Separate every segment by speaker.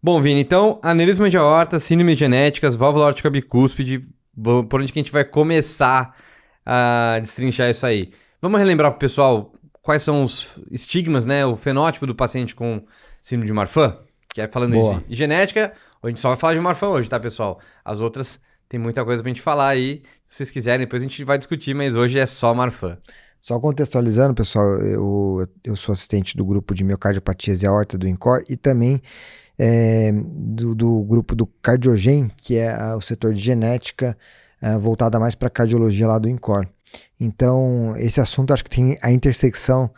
Speaker 1: Bom, Vini, então, aneurisma de aorta, síndrome genéticas, válvula aórtica bicúspide, por onde que a gente vai começar a destrinchar isso aí? Vamos relembrar pro pessoal quais são os estigmas, né, o fenótipo do paciente com síndrome de Marfan? Que é falando
Speaker 2: Boa.
Speaker 1: de genética, a gente só vai falar de Marfan hoje, tá, pessoal? As outras tem muita coisa pra gente falar aí, se vocês quiserem, depois a gente vai discutir, mas hoje é só Marfan.
Speaker 2: Só contextualizando, pessoal, eu sou assistente do grupo de miocardiopatias e aorta do INCOR e também do grupo do Cardiogen, que é o setor de genética voltada mais para cardiologia lá do INCOR. Então, esse assunto acho que tem a intersecção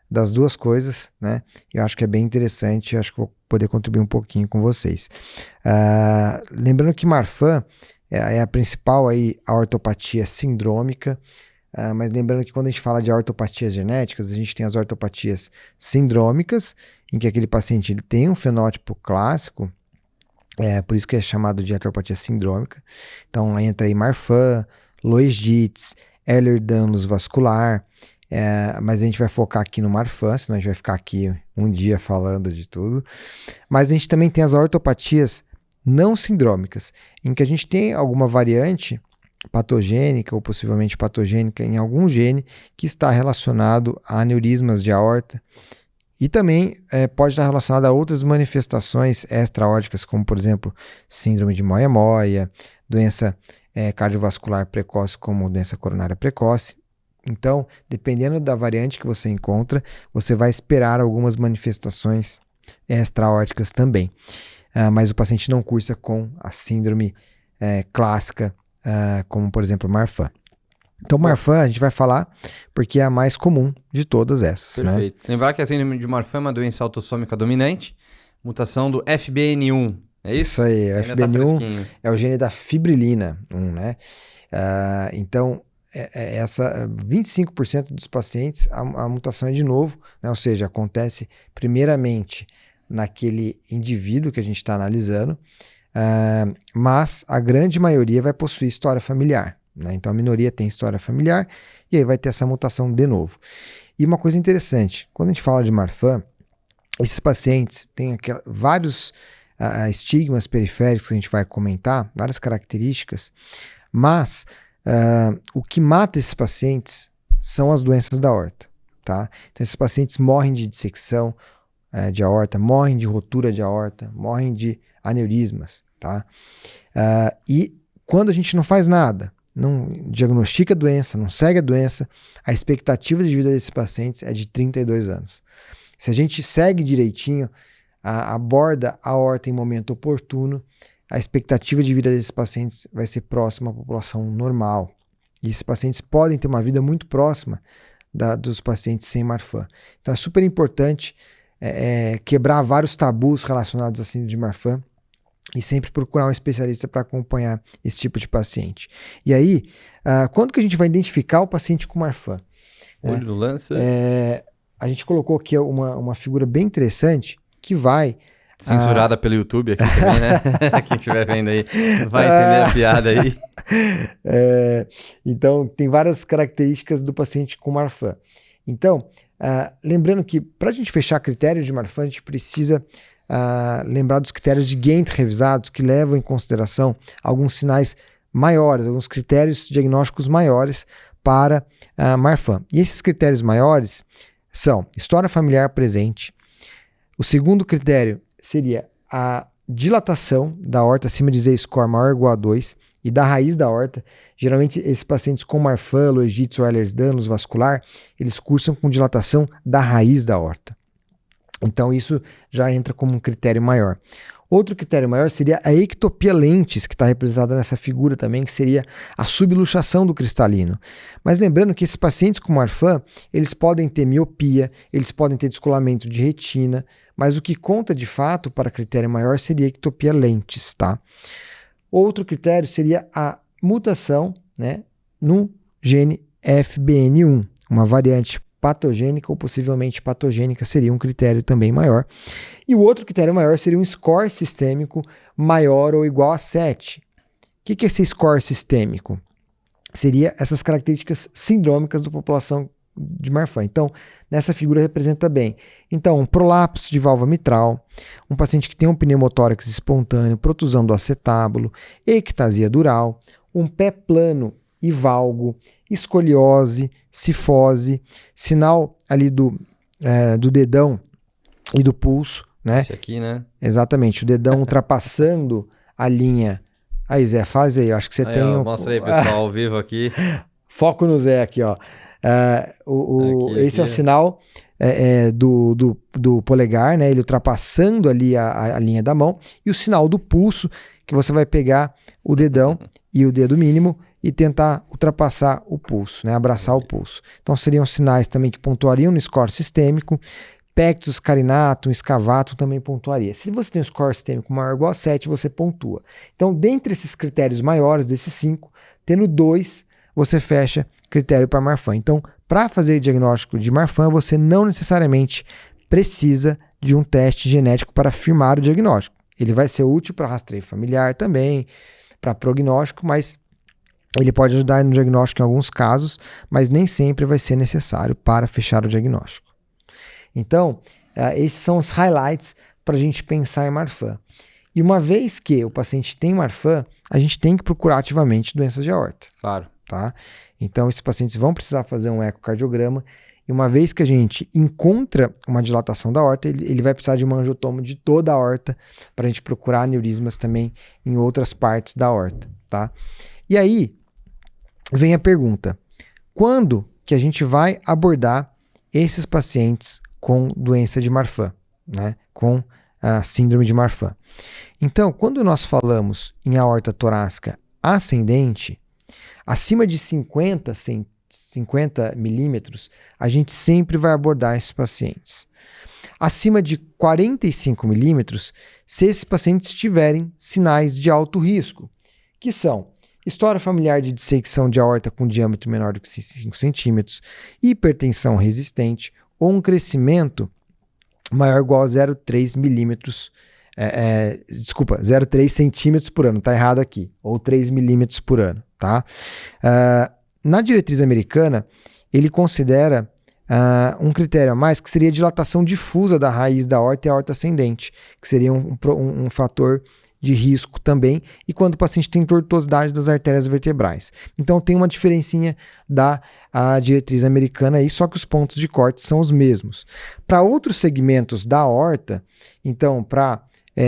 Speaker 2: das duas coisas, né? Eu acho que é bem interessante, acho que vou poder contribuir um pouquinho com vocês. Lembrando que Marfan é a principal aí, a ortopatia sindrômica, mas lembrando que quando a gente fala de ortopatias genéticas, a gente tem as ortopatias sindrômicas, em que aquele paciente ele tem um fenótipo clássico, por isso que é chamado de artropatia sindrômica. Então entra aí Marfan, Loeys-Dietz, Ehlers-Danlos vascular, mas a gente vai focar aqui no Marfan, senão a gente vai ficar aqui um dia falando de tudo. Mas a gente também tem as ortopatias não sindrômicas, em que a gente tem alguma variante patogênica ou possivelmente patogênica em algum gene que está relacionado a aneurismas de aorta e também pode estar relacionado a outras manifestações extra-aórticas, como por exemplo síndrome de Moya-Moya, doença cardiovascular precoce como doença coronária precoce. Então, dependendo da variante que você encontra, você vai esperar algumas manifestações extra-aórticas também. Mas o paciente não cursa com a síndrome clássica, como por exemplo Marfan. Então Marfan a gente vai falar porque é a mais comum de todas essas.
Speaker 1: Perfeito.
Speaker 2: Né?
Speaker 1: Lembrar que a síndrome de Marfan é uma doença autossômica dominante, mutação do FBN1, é isso?
Speaker 2: Isso aí, o FBN1
Speaker 1: tá
Speaker 2: é o gene da fibrilina 1, né? Então, essa 25% dos pacientes, a mutação é de novo, né? Ou seja, acontece primeiramente naquele indivíduo que a gente está analisando, mas a grande maioria vai possuir história familiar, né? Então a minoria tem história familiar e aí vai ter essa mutação de novo. E uma coisa interessante, quando a gente fala de Marfan, esses pacientes têm vários estigmas periféricos que a gente vai comentar, várias características, mas o que mata esses pacientes são as doenças da aorta, tá? Então esses pacientes morrem de dissecção de aorta, morrem de rotura de aorta, morrem de aneurismas, tá? E quando a gente não faz nada, não diagnostica a doença, não segue a doença, a expectativa de vida desses pacientes é de 32 anos. Se a gente segue direitinho, aborda a aorta em momento oportuno, a expectativa de vida desses pacientes vai ser próxima à população normal. E esses pacientes podem ter uma vida muito próxima dos pacientes sem Marfan. Então é super importante quebrar vários tabus relacionados à síndrome de Marfan e sempre procurar um especialista para acompanhar esse tipo de paciente. E aí, quando que a gente vai identificar o paciente com Marfan?
Speaker 1: Olho no lance.
Speaker 2: A gente colocou aqui uma figura bem interessante que vai...
Speaker 1: Censurada pelo YouTube aqui também, né? Quem estiver vendo aí vai entender a piada aí.
Speaker 2: Então, tem várias características do paciente com Marfan. Então, lembrando que para a gente fechar critérios de Marfan, a gente precisa lembrar dos critérios de Gantt revisados que levam em consideração alguns sinais maiores, alguns critérios diagnósticos maiores para Marfan. E esses critérios maiores são história familiar presente. O segundo critério seria a dilatação da aorta acima de Z-score maior ou igual a 2 e da raiz da aorta. Geralmente, esses pacientes com Marfan, Loeys-Dietz ou Ehlers-Danlos vascular, eles cursam com dilatação da raiz da aorta. Então, isso já entra como um critério maior. Outro critério maior seria a ectopia lentes, que está representada nessa figura também, que seria a subluxação do cristalino. Mas lembrando que esses pacientes com Marfan, eles podem ter miopia, eles podem ter descolamento de retina, mas o que conta de fato para critério maior seria a ectopia lentes, tá? Outro critério seria a mutação, né, no gene FBN1, uma variante patogênica ou possivelmente patogênica seria um critério também maior. E o outro critério maior seria um score sistêmico maior ou igual a 7. O que é esse score sistêmico? Seria essas características sindrômicas da população de Marfan. Então, nessa figura representa bem. Então, um prolapso de válvula mitral, um paciente que tem um pneumotórax espontâneo, protusão do acetábulo, ectasia dural, um pé plano e valgo, escoliose, cifose, sinal ali do dedão e do pulso, né?
Speaker 1: Esse aqui, né?
Speaker 2: Exatamente, o dedão ultrapassando a linha. Aí, Zé, faz aí, eu acho que você
Speaker 1: Aí,
Speaker 2: tem...
Speaker 1: ó, mostra aí, pessoal, ao vivo aqui.
Speaker 2: Foco no Zé aqui, ó. Esse é o sinal do polegar, né? Ele ultrapassando ali a linha da mão. E o sinal do pulso, que você vai pegar o dedão e o dedo mínimo e tentar ultrapassar o pulso, né? Abraçar o pulso. Então seriam sinais também que pontuariam no score sistêmico. Pectus carinatum, escavatum também pontuaria. Se você tem um score sistêmico maior ou igual a 7, você pontua. Então, dentre esses critérios maiores, desses 5, tendo 2, você fecha critério para Marfan. Então, para fazer diagnóstico de Marfan, você não necessariamente precisa de um teste genético para afirmar o diagnóstico. Ele vai ser útil para rastreio familiar também, para prognóstico, mas ele pode ajudar no diagnóstico em alguns casos, mas nem sempre vai ser necessário para fechar o diagnóstico. Então, esses são os highlights para a gente pensar em Marfan. E uma vez que o paciente tem Marfan, a gente tem que procurar ativamente doenças de aorta.
Speaker 1: Claro.
Speaker 2: Tá? Então, esses pacientes vão precisar fazer um ecocardiograma. E uma vez que a gente encontra uma dilatação da aorta, ele vai precisar de um angiotomo de toda a aorta para a gente procurar aneurismas também em outras partes da aorta. Tá? E aí, vem a pergunta. Quando que a gente vai abordar esses pacientes com doença de Marfan, né? Com a síndrome de Marfan? Então, quando nós falamos em aorta torácica ascendente, acima de 50 milímetros, a gente sempre vai abordar esses pacientes. Acima de 45 milímetros, se esses pacientes tiverem sinais de alto risco, que são história familiar de dissecção de aorta com diâmetro menor do que 5 centímetros, hipertensão resistente ou um crescimento maior ou igual a 0,3 milímetros, 0,3 centímetros por ano, tá errado aqui, ou 3 milímetros por ano, tá? Na diretriz americana, ele considera um critério a mais, que seria a dilatação difusa da raiz da aorta e a aorta ascendente, que seria um fator de risco também, e quando o paciente tem tortuosidade das artérias vertebrais. Então tem uma diferencinha da diretriz americana aí, só que os pontos de corte são os mesmos. Para outros segmentos da aorta, então para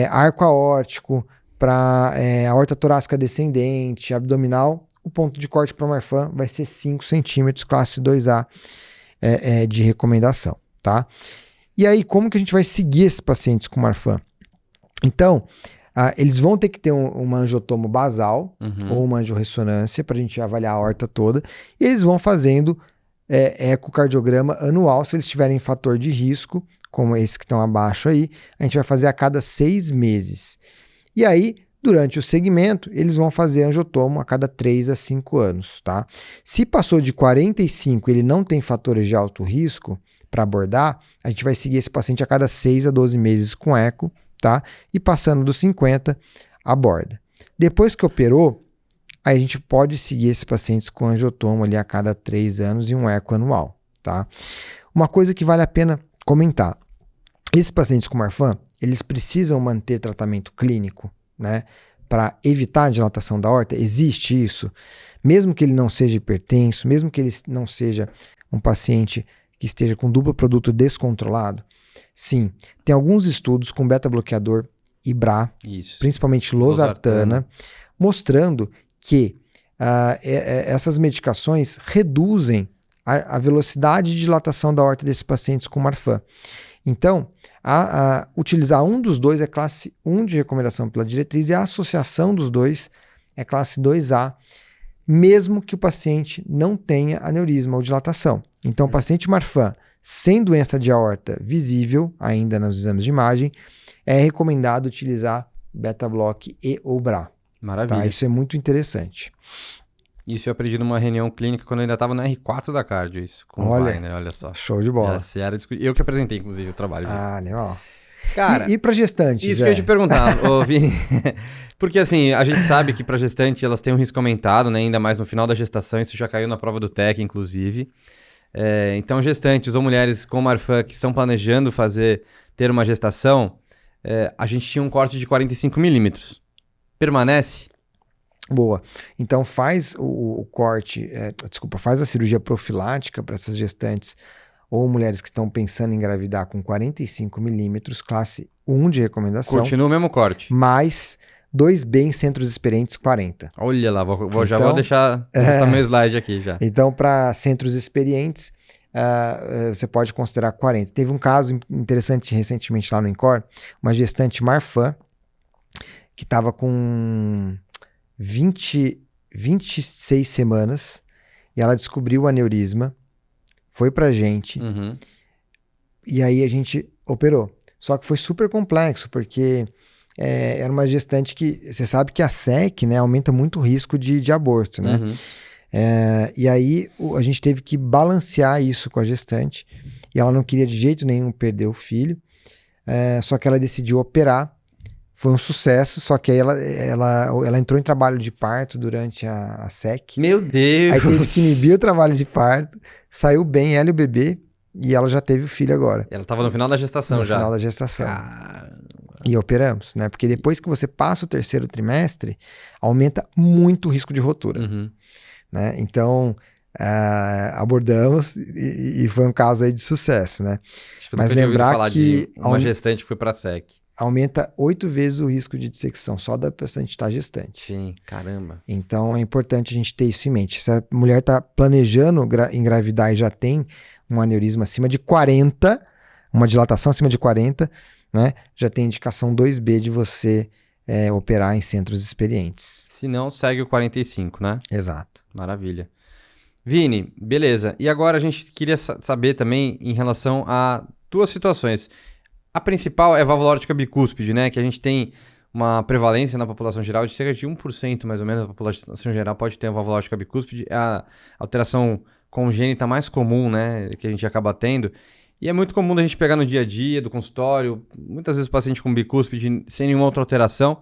Speaker 2: arco aórtico, para aorta torácica descendente, abdominal, o ponto de corte para Marfan vai ser 5 centímetros, classe 2A de recomendação, tá? E aí, como que a gente vai seguir esses pacientes com Marfan? Então, eles vão ter que ter um angiotomo basal ou uma angiorressonância para a gente avaliar a aorta toda, e eles vão fazendo ecocardiograma anual se eles tiverem fator de risco, como esses que estão abaixo aí, a gente vai fazer a cada 6 meses. E aí, durante o segmento, eles vão fazer angiotomo a cada 3 a 5 anos, tá? Se passou de 45 e ele não tem fatores de alto risco para abordar, a gente vai seguir esse paciente a cada 6 a 12 meses com eco, tá? E passando dos 50, aborda. Depois que operou, aí a gente pode seguir esses pacientes com angiotomo ali a cada 3 anos e um eco anual, tá? Uma coisa que vale a pena comentar. Esses pacientes com Marfan, eles precisam manter tratamento clínico, né? Para evitar a dilatação da aorta. Existe isso. Mesmo que ele não seja hipertenso, mesmo que ele não seja um paciente que esteja com duplo produto descontrolado, sim, tem alguns estudos com beta-bloqueador e BRA, principalmente losartana, mostrando que essas medicações reduzem a velocidade de dilatação da aorta desses pacientes com Marfan. Então, utilizar um dos dois é classe 1 de recomendação pela diretriz e a associação dos dois é classe 2A, mesmo que o paciente não tenha aneurisma ou dilatação. Então, o paciente Marfan sem doença de aorta visível, ainda nos exames de imagem, é recomendado utilizar beta-block e ou BRA.
Speaker 1: Maravilha.
Speaker 2: Tá? Isso é muito interessante.
Speaker 1: Isso eu aprendi numa reunião clínica quando eu ainda estava no R4 da cardio, isso, com o Weiner, olha só.
Speaker 2: Show de bola.
Speaker 1: Eu que apresentei, inclusive, o trabalho disso.
Speaker 2: Legal.
Speaker 1: Cara,
Speaker 2: e para gestantes?
Speaker 1: Isso que eu ia te perguntar, Vini. Porque assim, a gente sabe que para gestante elas têm um risco aumentado, né? Ainda mais no final da gestação, isso já caiu na prova do TEC, inclusive. Então, gestantes ou mulheres com Marfan que estão planejando ter uma gestação, a gente tinha um corte de 45 milímetros. Permanece?
Speaker 2: Boa. Então faz o corte, faz a cirurgia profilática para essas gestantes ou mulheres que estão pensando em engravidar com 45 milímetros, classe 1 de recomendação.
Speaker 1: Continua o mesmo corte.
Speaker 2: Mais 2B em centros experientes 40.
Speaker 1: Olha lá, já vou deixar meu slide aqui já.
Speaker 2: Então, para centros experientes, você pode considerar 40. Teve um caso interessante recentemente lá no INCOR, uma gestante Marfan, que estava com 26 semanas, e ela descobriu o aneurisma, foi pra gente, e aí a gente operou. Só que foi super complexo, porque era uma gestante que, você sabe que a SEC, né, aumenta muito o risco de aborto, né? E aí a gente teve que balancear isso com a gestante, e ela não queria de jeito nenhum perder o filho, só que ela decidiu operar. Foi um sucesso, só que aí ela entrou em trabalho de parto durante a SEC.
Speaker 1: Meu Deus!
Speaker 2: Aí teve que inibir o trabalho de parto, saiu bem ela e o bebê, e ela já teve o filho agora.
Speaker 1: Ela estava no final da gestação
Speaker 2: no
Speaker 1: já?
Speaker 2: No final da gestação.
Speaker 1: Caramba.
Speaker 2: E operamos, né? Porque depois que você passa o 3º trimestre, aumenta muito o risco de rotura. Né? Então, abordamos e foi um caso aí de sucesso, né?
Speaker 1: Acho que mas lembrar falar que uma gestante que foi para a SEC.
Speaker 2: Aumenta 8 vezes o risco de dissecção só da paciente estar gestante.
Speaker 1: Sim, caramba.
Speaker 2: Então é importante a gente ter isso em mente. Se a mulher está planejando engravidar e já tem um aneurisma acima de 40, uma dilatação acima de 40, né, já tem indicação 2B de você operar em centros experientes.
Speaker 1: Se não, segue o 45, né?
Speaker 2: Exato.
Speaker 1: Maravilha. Vini, beleza. E agora a gente queria saber também em relação a 2 situações. A principal é a válvula aórtica bicúspide, né? Que a gente tem uma prevalência na população geral de cerca de 1% mais ou menos da população geral pode ter a válvula aórtica bicúspide. É a alteração congênita mais comum, né? Que a gente acaba tendo. E é muito comum a gente pegar no dia a dia, do consultório, muitas vezes o paciente com bicúspide sem nenhuma outra alteração.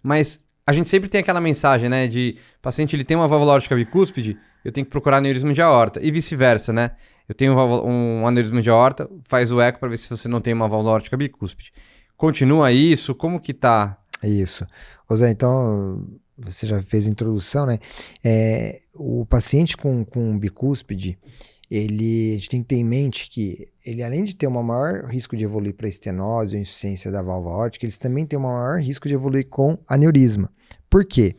Speaker 1: Mas a gente sempre tem aquela mensagem, né? De paciente, ele tem uma válvula aórtica bicúspide, eu tenho que procurar aneurisma de aorta. E vice-versa, né? Eu tenho um aneurisma de aorta, faz o eco para ver se você não tem uma válvula aórtica bicúspide. Continua isso? Como que tá?
Speaker 2: Isso. Ô Zé, então, você já fez a introdução, né? O paciente com bicúspide, a gente tem que ter em mente que ele, além de ter um maior risco de evoluir para estenose ou insuficiência da válvula aórtica, eles também têm um maior risco de evoluir com aneurisma. Por quê?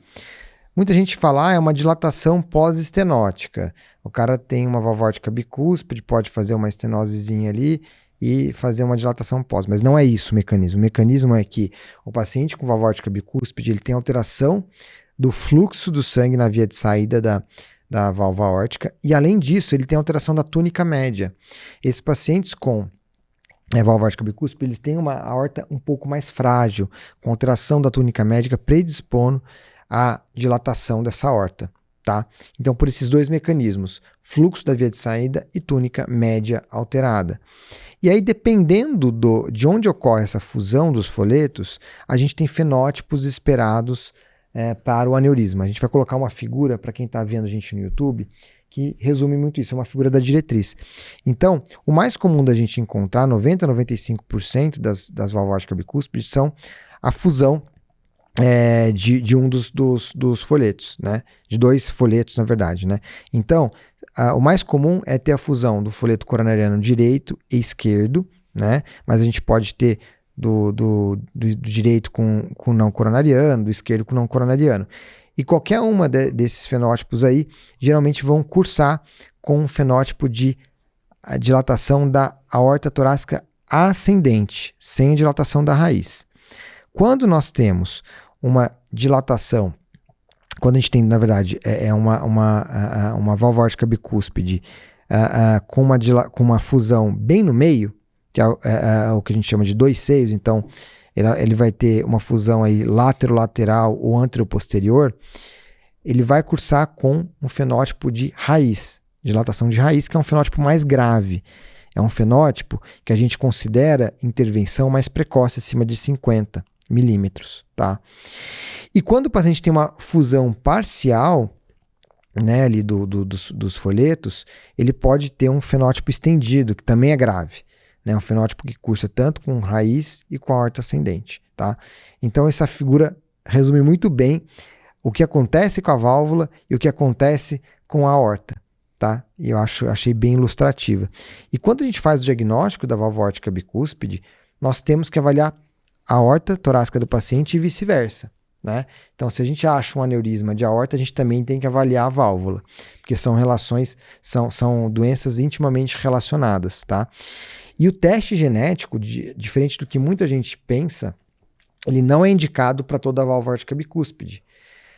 Speaker 2: Muita gente fala, é uma dilatação pós-estenótica. O cara tem uma válvula aórtica bicúspide, pode fazer uma estenosezinha ali e fazer uma dilatação pós. Mas não é isso o mecanismo. O mecanismo é que o paciente com válvula aórtica bicúspide, ele tem alteração do fluxo do sangue na via de saída da válvula aórtica e, além disso, ele tem alteração da túnica média. Esses pacientes com válvula aórtica bicúspide, eles têm uma aorta um pouco mais frágil, com alteração da túnica média predispondo a dilatação dessa aorta, tá? Então, por esses 2 mecanismos, fluxo da via de saída e túnica média alterada. E aí, dependendo de onde ocorre essa fusão dos folhetos, a gente tem fenótipos esperados para o aneurisma. A gente vai colocar uma figura, para quem está vendo a gente no YouTube, que resume muito isso, é uma figura da diretriz. Então, o mais comum da gente encontrar, 90% a 95% das válvulas aórticas bicúspides, são a fusão de um dos folhetos, né? De 2 folhetos, na verdade, né? Então, o mais comum é ter a fusão do folheto coronariano direito e esquerdo, né? Mas a gente pode ter do direito com não coronariano, do esquerdo com não coronariano. E qualquer uma desses fenótipos aí, geralmente vão cursar com um fenótipo de dilatação da aorta torácica ascendente, sem dilatação da raiz. Quando nós temos uma dilatação, quando a gente tem, na verdade, uma válvula aórtica bicúspide com uma fusão bem no meio, que é o que a gente chama de 2 seios, então ele vai ter uma fusão aí lateral ou anteroposterior, ele vai cursar com um fenótipo de raiz, dilatação de raiz, que é um fenótipo mais grave. É um fenótipo que a gente considera intervenção mais precoce, acima de 50 milímetros, tá? E quando o paciente tem uma fusão parcial, né, ali dos folhetos, ele pode ter um fenótipo estendido, que também é grave, né, um fenótipo que cursa tanto com raiz e com a aorta ascendente, tá? Então essa figura resume muito bem o que acontece com a válvula e o que acontece com a aorta, tá? E eu achei bem ilustrativa. E quando a gente faz o diagnóstico da válvula aórtica bicúspide, nós temos que avaliar a aorta torácica do paciente e vice-versa, né? Então, se a gente acha um aneurisma de aorta, a gente também tem que avaliar a válvula, porque são doenças intimamente relacionadas, tá? E o teste genético, diferente do que muita gente pensa, ele não é indicado para toda a válvula aórtica bicúspide.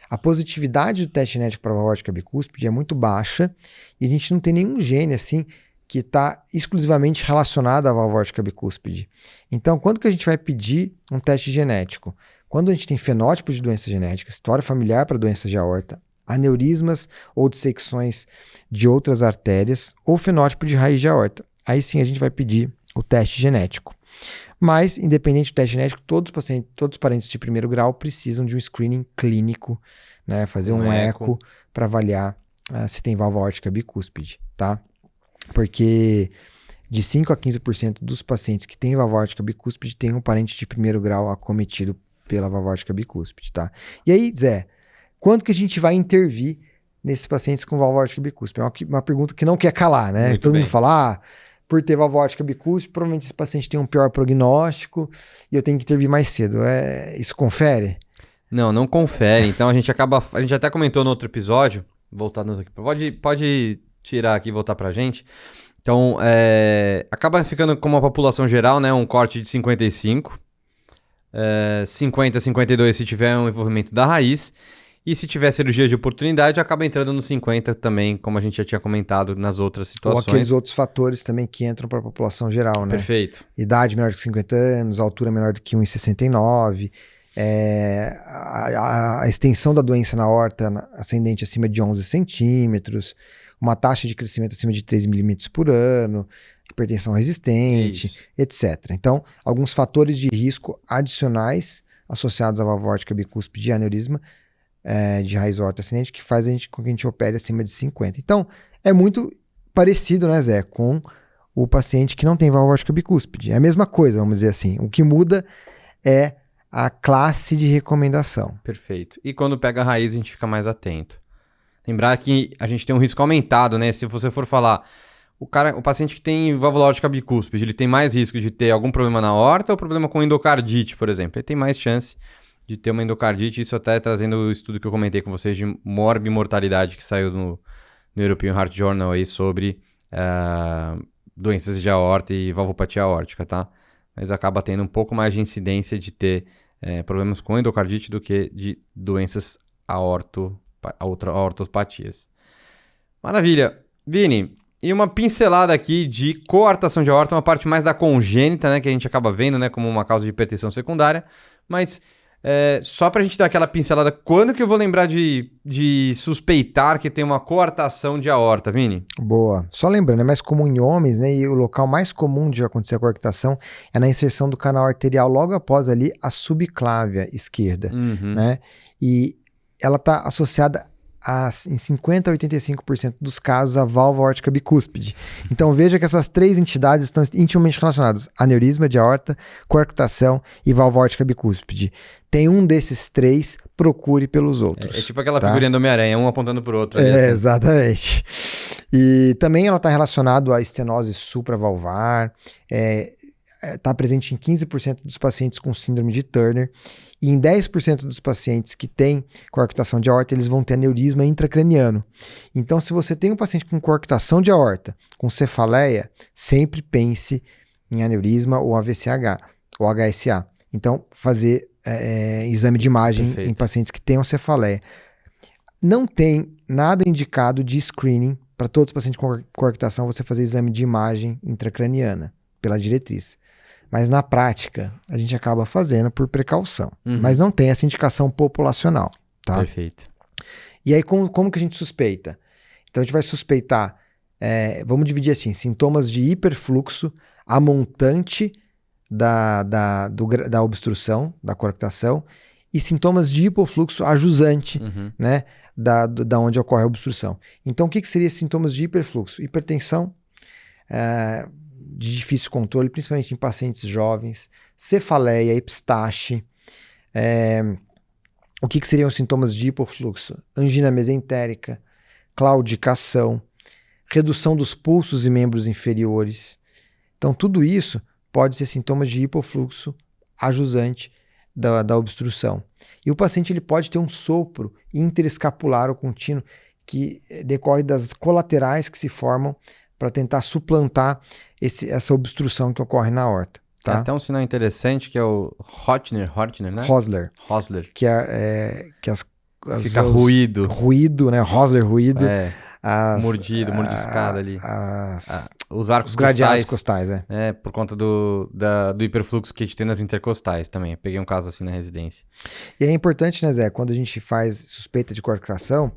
Speaker 2: A positividade do teste genético para a válvula aórtica bicúspide é muito baixa e a gente não tem nenhum gene assim que está exclusivamente relacionado à válvula aórtica bicúspide. Então, quando que a gente vai pedir um teste genético? Quando a gente tem fenótipos de doença genética, história familiar para doenças de aorta, aneurismas ou dissecções de outras artérias ou fenótipo de raiz de aorta. Aí sim a gente vai pedir o teste genético. Mas, independente do teste genético, todos os parentes de primeiro grau precisam de um screening clínico, né? Fazer um eco para avaliar se tem válvula aórtica bicúspide, tá? Porque de 5 a 15% dos pacientes que têm válvula aórtica bicúspide têm um parente de primeiro grau acometido pela válvula aórtica bicúspide, tá? E aí, Zé, quando que a gente vai intervir nesses pacientes com válvula aórtica bicúspide? É uma pergunta que não quer calar, né?
Speaker 1: Muito
Speaker 2: Todo
Speaker 1: bem.
Speaker 2: mundo fala, por ter válvula aórtica bicúspide, provavelmente esse paciente tem um pior prognóstico e eu tenho que intervir mais cedo. Isso confere?
Speaker 1: Não confere. Então a gente até comentou no outro episódio, voltando aqui, pode tirar aqui e voltar pra gente. Então, acaba ficando como uma população geral, né, um corte de 55, 50, 52 se tiver um envolvimento da raiz, e se tiver cirurgia de oportunidade, acaba entrando no 50 também, como a gente já tinha comentado nas outras situações.
Speaker 2: Ou aqueles outros fatores também que entram para a população geral, né?
Speaker 1: Perfeito.
Speaker 2: Idade menor de 50 anos, altura menor do que 1,69, a extensão da doença na aorta ascendente acima de 11 centímetros, uma taxa de crescimento acima de 3 milímetros por ano, hipertensão resistente, etc. Então, alguns fatores de risco adicionais associados à válvula aórtica bicúspide e aneurisma de raiz aorta ascendente que faz com que a gente opere acima de 50. Então, é muito parecido, né, Zé, com o paciente que não tem válvula aórtica bicúspide. É a mesma coisa, vamos dizer assim. O que muda é a classe de recomendação.
Speaker 1: Perfeito. E quando pega a raiz, a gente fica mais atento. Lembrar que a gente tem um risco aumentado, né? Se você for falar, o paciente que tem válvula aórtica bicúspide, ele tem mais risco de ter algum problema na aorta ou problema com endocardite, por exemplo. Ele tem mais chance de ter uma endocardite, isso até trazendo o estudo que eu comentei com vocês de morbimortalidade que saiu no European Heart Journal aí sobre doenças de aorta e valvopatia aórtica, tá? Mas acaba tendo um pouco mais de incidência de ter problemas com endocardite do que de doenças aortopatias. Maravilha. Vini, e uma pincelada aqui de coartação de aorta, uma parte mais da congênita, né, que a gente acaba vendo, né, como uma causa de hipertensão secundária, mas só pra gente dar aquela pincelada, quando que eu vou lembrar de suspeitar que tem uma coartação de aorta, Vini?
Speaker 2: Boa. Só lembrando, é mais comum em homens, né? E o local mais comum de acontecer a coartação é na inserção do canal arterial logo após ali a subclávia esquerda, né? E ela está associada em 50% a 85% dos casos, a válvula aórtica bicúspide. Então veja que essas três entidades estão intimamente relacionadas: aneurisma de aorta, coartação e válvula aórtica bicúspide. Tem um desses três, procure pelos outros.
Speaker 1: É tipo aquela figurinha do Homem-Aranha, um apontando para o outro. Ali, assim.
Speaker 2: Exatamente. E também ela está relacionada à estenose supravalvar, está presente em 15% dos pacientes com síndrome de Turner, e em 10% dos pacientes que têm coarctação de aorta, eles vão ter aneurisma intracraniano. Então, se você tem um paciente com coarctação de aorta, com cefaleia, sempre pense em aneurisma ou AVCH, ou HSA. Então, fazer exame de imagem em pacientes que tenham cefaleia. Não tem nada indicado de screening para todos os pacientes com coarctação você fazer exame de imagem intracraniana, pela diretriz. Mas na prática, a gente acaba fazendo por precaução. Mas não tem essa indicação populacional, tá?
Speaker 1: Perfeito.
Speaker 2: E aí, como que a gente suspeita? Então, a gente vai suspeitar, vamos dividir assim, sintomas de hiperfluxo, a montante da obstrução, da coarctação, e sintomas de hipofluxo ajusante,
Speaker 1: Uhum.
Speaker 2: né, da onde ocorre a obstrução. Então, o que seria sintomas de hiperfluxo? Hipertensão, de difícil controle, principalmente em pacientes jovens, cefaleia, epistaxe. O que seriam os sintomas de hipofluxo? Angina mesentérica, claudicação, redução dos pulsos e membros inferiores. Então, tudo isso pode ser sintomas de hipofluxo ajusante da obstrução. E o paciente ele pode ter um sopro interescapular ou contínuo que decorre das colaterais que se formam para tentar suplantar essa obstrução que ocorre na aorta. Tá?
Speaker 1: Tem até um sinal interessante que é o Hortner, né?
Speaker 2: Hosler.
Speaker 1: Que fica
Speaker 2: ruído, né? Hosler ruído.
Speaker 1: Mordiscada ali. Os arcos
Speaker 2: os gradiados costais,
Speaker 1: por conta do hiperfluxo que a gente tem nas intercostais também. Eu peguei um caso assim na residência.
Speaker 2: E é importante, né, Zé, quando a gente faz suspeita de coarctação,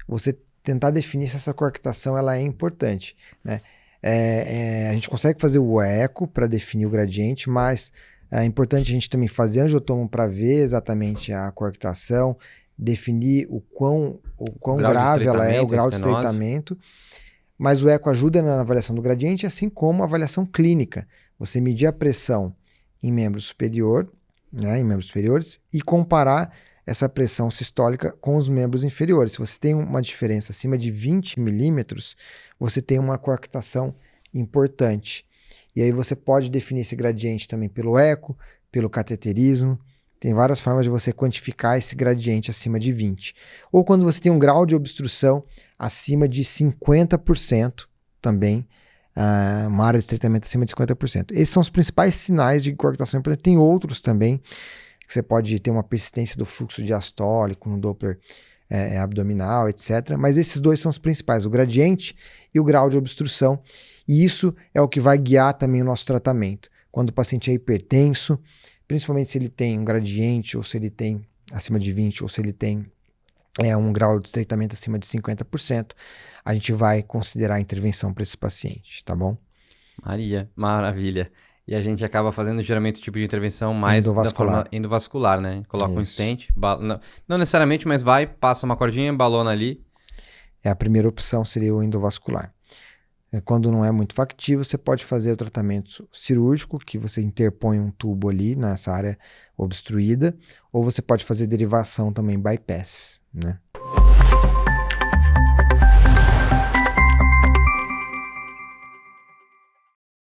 Speaker 2: você tentar definir se essa coarctação ela é importante, né? A gente consegue fazer o eco para definir o gradiente, mas é importante a gente também fazer angiotomo para ver exatamente a coarctação, definir o quão grave ela é, o grau de estreitamento. Mas o eco ajuda na avaliação do gradiente, assim como a avaliação clínica. Você medir a pressão em membro superior, né, em membros superiores, e comparar essa pressão sistólica com os membros inferiores. Se você tem uma diferença acima de 20 milímetros, você tem uma coarctação importante. E aí você pode definir esse gradiente também pelo eco, pelo cateterismo. Tem várias formas de você quantificar esse gradiente acima de 20. Ou quando você tem um grau de obstrução acima de 50% também, uma área de estreitamento acima de 50%. Esses são os principais sinais de coarctação. Tem outros também, que você pode ter uma persistência do fluxo diastólico, no Doppler abdominal, etc. Mas esses dois são os principais, o gradiente e o grau de obstrução. E isso é o que vai guiar também o nosso tratamento. Quando o paciente é hipertenso, principalmente se ele tem um gradiente, ou se ele tem acima de 20, ou se ele tem um grau de estreitamento acima de 50%, a gente vai considerar a intervenção para esse paciente, tá bom?
Speaker 1: Maravilha. E a gente acaba fazendo geralmente o tipo de intervenção mais da forma endovascular, né? Coloca um stent, não necessariamente, mas passa uma cordinha, balona ali.
Speaker 2: A primeira opção seria o endovascular. Quando não é muito factível, você pode fazer o tratamento cirúrgico, que você interpõe um tubo ali nessa área obstruída, ou você pode fazer derivação também bypass, né?